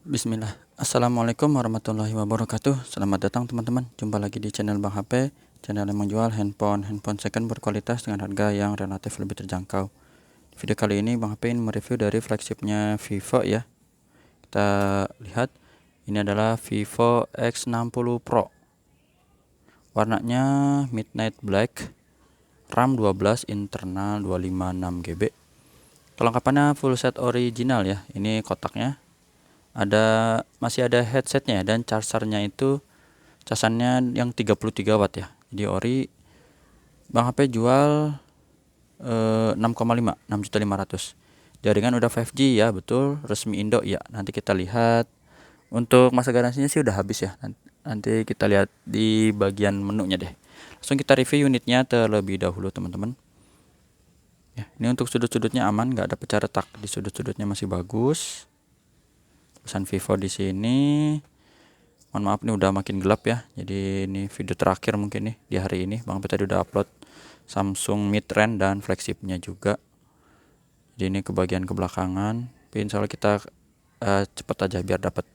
Bismillah. Assalamualaikum warahmatullahi wabarakatuh. Selamat datang teman-teman. Jumpa lagi di channel Bang HP, channel yang menjual handphone second berkualitas dengan harga yang relatif lebih terjangkau. Di video kali ini Bang HP ingin mereview dari flagshipnya Vivo ya. Kita lihat ini adalah Vivo X60 Pro. Warnanya midnight black, RAM 12, internal 256 GB. Kelengkapannya full set original ya. Ini kotaknya. Masih ada headsetnya dan chargernya itu casannya yang 33 watt ya. Jadi ori Bang HP jual 6,5 6.500.000. Jaringan udah 5G ya, betul, resmi Indo ya. Nanti kita lihat untuk masa garansinya sih udah habis ya. Nanti kita lihat di bagian menunya deh. Langsung kita review unitnya terlebih dahulu teman-teman. Ya, ini untuk sudut-sudutnya aman, nggak ada pecah retak, di sudut-sudutnya masih bagus. Pesan Vivo di sini. Mohon maaf nih udah makin gelap ya. Jadi ini video terakhir mungkin nih di hari ini. Bang P tadi udah upload Samsung mid range dan flagshipnya juga. Jadi ini ke bagian kebelakangan. Tapi insya Allah kita cepet aja biar dapat.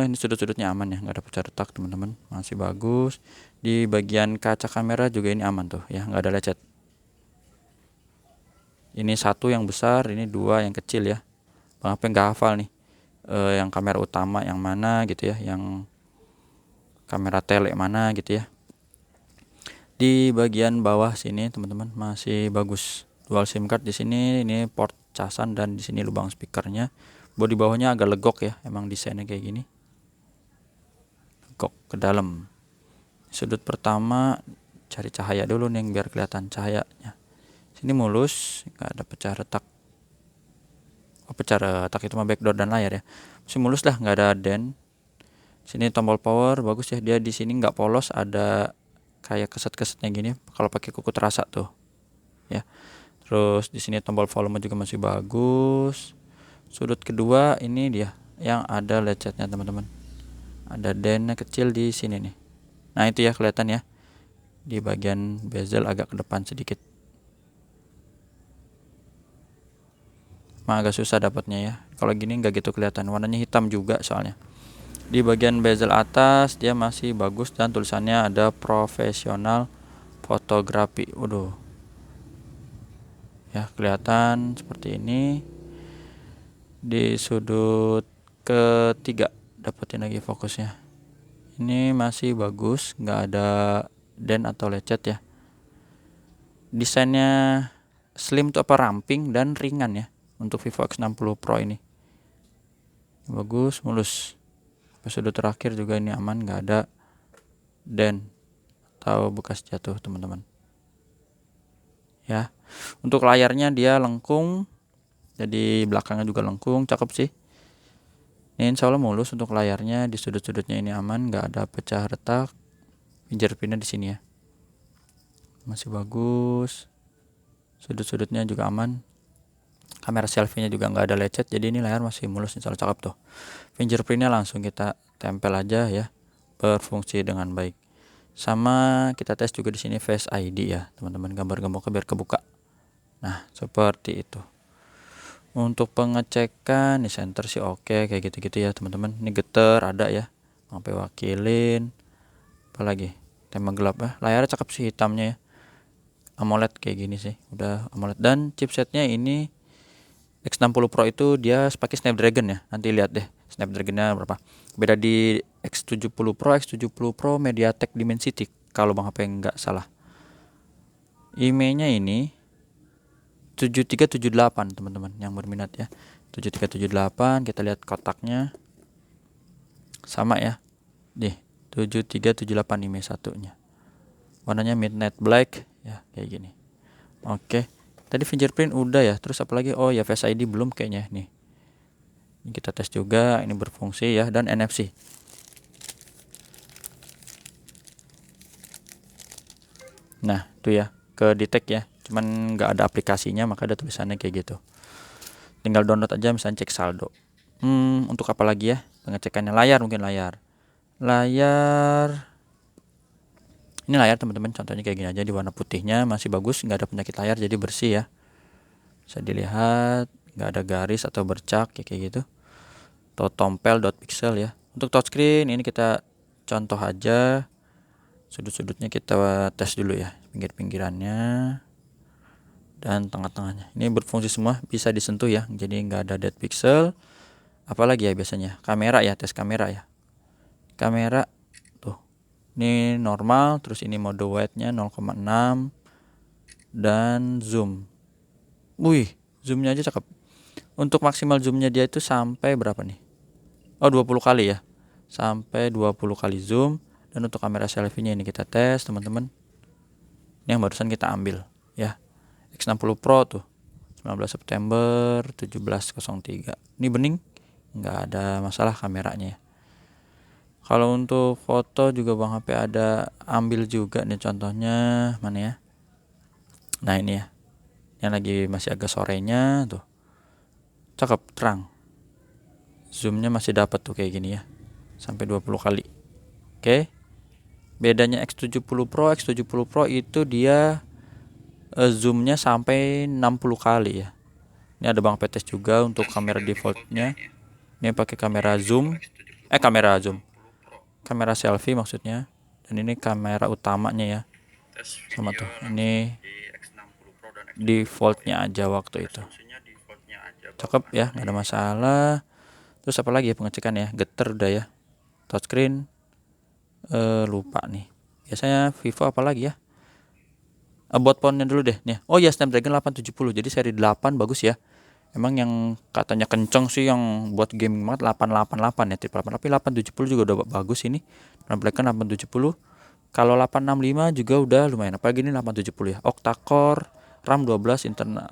Ini sudut-sudutnya aman ya, nggak ada pecah retak teman-teman, masih bagus. Di bagian kaca kamera juga ini aman tuh ya, nggak ada lecet. Ini satu yang besar, ini dua yang kecil ya. Bang P nggak hafal nih yang kamera utama yang mana gitu ya, yang kamera tele mana gitu ya. Di bagian bawah sini teman-teman masih bagus, dual SIM card di sini, ini port casan dan di sini lubang speakernya. Bodi bawahnya agak legok ya, emang desainnya kayak gini, legok ke dalam. Sudut pertama cari cahaya dulu nih biar kelihatan cahayanya. Sini mulus, nggak ada pecah retak. Pecah retak itu mah backdoor dan layar ya. Masih mulus lah, nggak ada dent. Sini tombol power bagus ya, dia di sini nggak polos, ada kayak keset-kesetnya gini. Kalau pakai kuku terasa tuh ya. Terus di sini tombol volume juga masih bagus. Sudut kedua ini dia yang ada lecetnya teman-teman, ada dentnya kecil di sini nih. Nah itu ya kelihatan ya, di bagian bezel agak ke depan sedikit. Agak susah dapatnya ya. Kalau gini nggak gitu kelihatan, warnanya hitam juga soalnya. Di bagian bezel atas dia masih bagus dan tulisannya ada profesional fotografi. Waduh. Ya, kelihatan seperti ini. Di sudut ketiga dapetin lagi fokusnya. Ini masih bagus, nggak ada dent atau lecet ya. Desainnya slim tuh apa ramping dan ringan ya untuk Vivo X60 Pro ini. Bagus, mulus. Sudut terakhir juga ini aman, nggak ada dent atau bekas jatuh teman-teman ya. Untuk layarnya dia lengkung, jadi belakangnya juga lengkung, cakep sih. Ini insya Allah mulus untuk layarnya. Di sudut-sudutnya ini aman, nggak ada pecah retak. Fingerprintnya di sini ya, masih bagus. Sudut-sudutnya juga aman. Kamera selfie-nya juga nggak ada lecet, jadi ini layar masih mulus, insya Allah cakep tuh. Fingerprintnya langsung kita tempel aja ya, berfungsi dengan baik. Sama kita tes juga di sini Face ID ya teman-teman, gambar gemboknya biar kebuka. Nah seperti itu. Untuk pengecekan di center sih oke, kayak gitu-gitu ya teman-teman. Ini getar ada ya, sampai wakilin. Apalagi tema gelap ya, layarnya cakep sih hitamnya ya, AMOLED kayak gini sih, udah AMOLED. Dan chipsetnya ini X60 Pro itu dia pakai Snapdragon ya. Nanti lihat deh Snapdragonnya berapa. Beda di X70 Pro, X70 Pro MediaTek Dimensity kalau Bang HP nggak salah. IMEI-nya ini 7378 teman-teman yang berminat ya. 7378, kita lihat kotaknya sama ya. Nih, 7378 IMEI satunya. Warnanya midnight black ya, kayak gini. Oke. Tadi fingerprint udah ya, terus apalagi? Oh ya, Face ID belum kayaknya nih. Ini kita tes juga, ini berfungsi ya, dan NFC. Nah, tuh ya, ke detect ya. Cuman nggak ada aplikasinya, maka ada tulisannya kayak gitu. Tinggal download aja misalnya cek saldo. Untuk apa lagi ya? Pengecekannya layar, mungkin layar. Ini layar teman-teman, contohnya kayak gini aja, di warna putihnya masih bagus, nggak ada penyakit layar, jadi bersih ya. Bisa dilihat, nggak ada garis atau bercak ya, kayak gitu. atau tompel.pixel ya. Untuk touchscreen ini kita contoh aja, sudut-sudutnya kita tes dulu ya, pinggir-pinggirannya dan tengah-tengahnya. Ini berfungsi semua, bisa disentuh ya, jadi nggak ada dead pixel. Apalagi ya biasanya kamera ya, tes kamera ya. Kamera tuh, ini normal, terus ini mode width-nya 0,6 dan zoom. Wih, zoomnya aja cakep. Untuk maksimal zoomnya dia itu sampai berapa nih? Oh, 20 kali ya, sampai 20 kali zoom. Dan untuk kamera selfie-nya ini kita tes teman-teman. Ini yang barusan kita ambil ya, X60 Pro tuh, 19 September 1703. Ini bening, nggak ada masalah kameranya ya. Kalau untuk foto juga Bang HP ada ambil juga nih, contohnya mana ya. Nah ini ya, yang lagi masih agak sorenya tuh, cakep, terang. Zoomnya masih dapat tuh kayak gini ya, sampai 20 kali. Oke. Bedanya X70 Pro itu dia zoomnya sampai 60 kali ya. Ini ada Bang HP tes juga untuk kamera defaultnya. Ini pakai kamera zoom, kamera selfie maksudnya. Dan ini kamera utamanya ya, sama tuh, ini defaultnya aja waktu itu. Cakep ya, nggak ada masalah. Terus apa lagi ya pengecekan ya, getter udah ya, touchscreen lupa nih. Biasanya Vivo apa lagi ya, buat poundnya dulu deh nih. Oh ya, Snapdragon 870, jadi seri 8 bagus ya. Emang yang katanya kenceng sih yang buat gaming banget 888 ya, triple 8, tapi 870 juga udah bagus ini. Snapdragon 870. Kalau 865 juga udah lumayan. Apalagi ini 870 ya. Octa-core, RAM 12, internal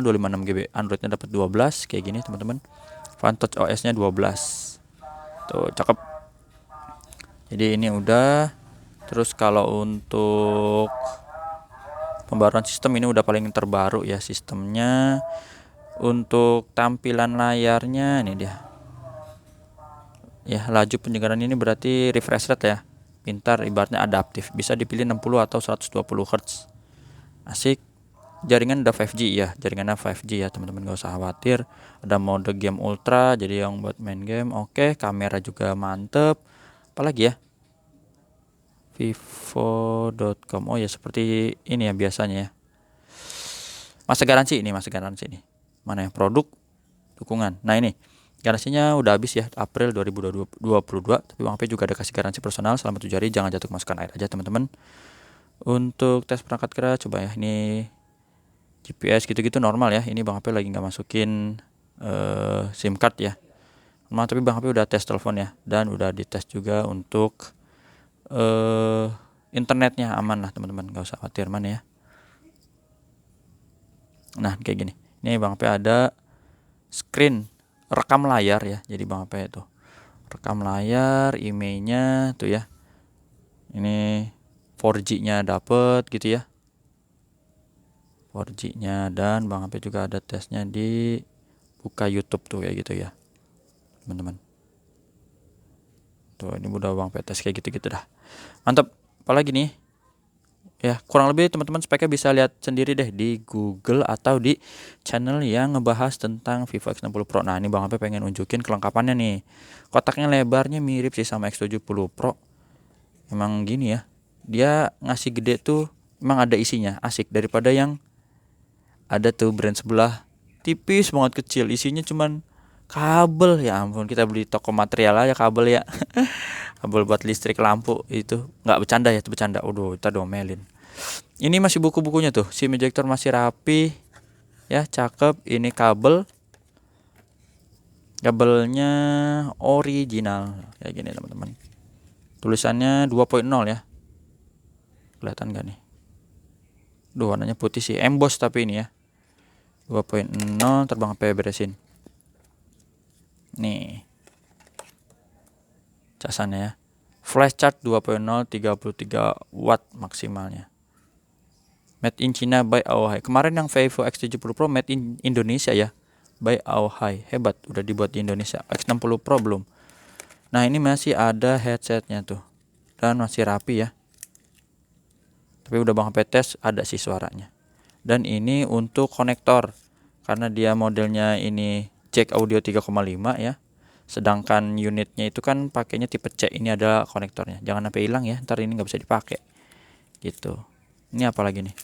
256 GB. Androidnya dapat 12 kayak gini teman-teman. Vantage OS-nya 12. Tuh, cakep. Jadi ini udah. Terus kalau untuk pembaruan sistem ini udah paling terbaru ya sistemnya. Untuk tampilan layarnya ini dia. Ya, laju penyegaran ini berarti refresh rate ya. Pintar, ibaratnya adaptif. Bisa dipilih 60 atau 120 Hz. Asik. Jaringan udah 5G ya. Jaringannya 5G ya, teman-teman, gak usah khawatir. Ada mode game ultra, jadi yang buat main game. Oke, kamera juga mantep. Apalagi ya? Vivo.com. Oh ya, seperti ini ya biasanya ya. Masa garansi ini. Mana ya, produk dukungan. Nah ini garansinya udah habis ya, April 2022. Tapi Bang HP juga ada kasih garansi personal selama 7 hari, jangan jatuh kemasukan air aja teman-teman. Untuk tes perangkat kera coba ya, ini GPS gitu-gitu normal ya. Ini Bang HP lagi nggak masukin SIM card ya. Tapi Bang HP udah tes telepon ya, dan udah dites juga untuk internetnya aman lah teman-teman, nggak usah khawatir mana ya. Nah kayak gini, ini Bang HP ada screen rekam layar ya, jadi Bang HP itu rekam layar, emailnya tuh ya, ini 4G-nya dapet gitu ya, 4G-nya. Dan Bang HP juga ada tesnya di buka YouTube tuh kayak gitu ya teman-teman. Tuh ini udah Bang HP tes kayak gitu-gitu dah, mantap. Apalagi nih ya, kurang lebih teman-teman speknya bisa lihat sendiri deh di Google atau di channel yang ngebahas tentang Vivo X60 Pro. Nah ini Bang HP pengen unjukin kelengkapannya nih. Kotaknya lebarnya mirip sih sama X70 Pro. Emang gini ya, dia ngasih gede tuh emang ada isinya, asik. Daripada yang ada tuh brand sebelah tipis banget kecil, isinya cuman kabel. Ya ampun, kita beli toko material aja kabel ya. Kabel buat listrik lampu itu, nggak bercanda ya, itu bercanda. Udah kita domelin. Ini masih buku-bukunya tuh, SIM ejector masih rapi ya, cakep. Ini kabelnya original kayak gini teman-teman. Tulisannya 2.0 ya, kelihatan gak nih? Duh, warnanya putih sih, emboss tapi ini ya 2.0. Terbang HP beresin nih casannya ya. Flash charge 2.0, 33 watt maksimalnya. Made in China by Aohai. Kemarin yang Vivo X70 Pro made in Indonesia ya, by Aohai. Hebat, udah dibuat di Indonesia. X60 Pro belum. Nah ini masih ada headsetnya tuh, dan masih rapi ya. Tapi udah Bang HP tes, ada sih suaranya. Dan ini untuk konektor, karena dia modelnya ini jack audio 3,5 ya, Sedangkan unitnya itu kan pakainya tipe C. Ini ada konektornya. Jangan sampai hilang ya. Ntar ini nggak bisa dipakai. Gitu. Ini apa lagi nih?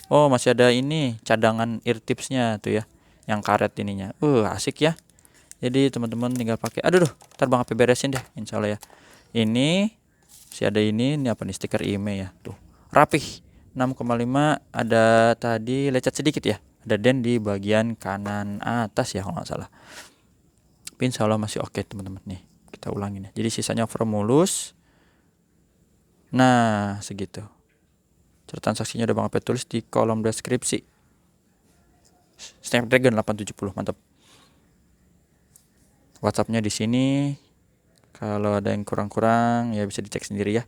Oh, masih ada ini cadangan ear tipsnya tuh ya. Yang karet ininya. Asik ya. Jadi teman-teman tinggal pakai. Aduh, ntar Bang HP beresin deh, insya Allah ya. Ini masih ada ini apa nih, stiker IMEI ya. Tuh, rapih. 6,5, ada tadi lecet sedikit ya. Ada den di bagian kanan atas ya kalau nggak salah. Tapi insya Allah masih oke teman-teman nih. Kita ulangin ya. Jadi sisanya over mulus. Nah, segitu. Cara transaksinya udah Bang HP tulis di kolom deskripsi. Snapdragon 870, mantap. WhatsAppnya di sini. Kalau ada yang kurang-kurang ya bisa dicek sendiri ya.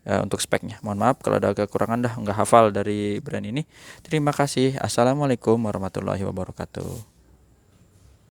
Untuk speknya. Mohon maaf kalau ada kekurangan, nggak hafal dari brand ini. Terima kasih. Assalamualaikum warahmatullahi wabarakatuh.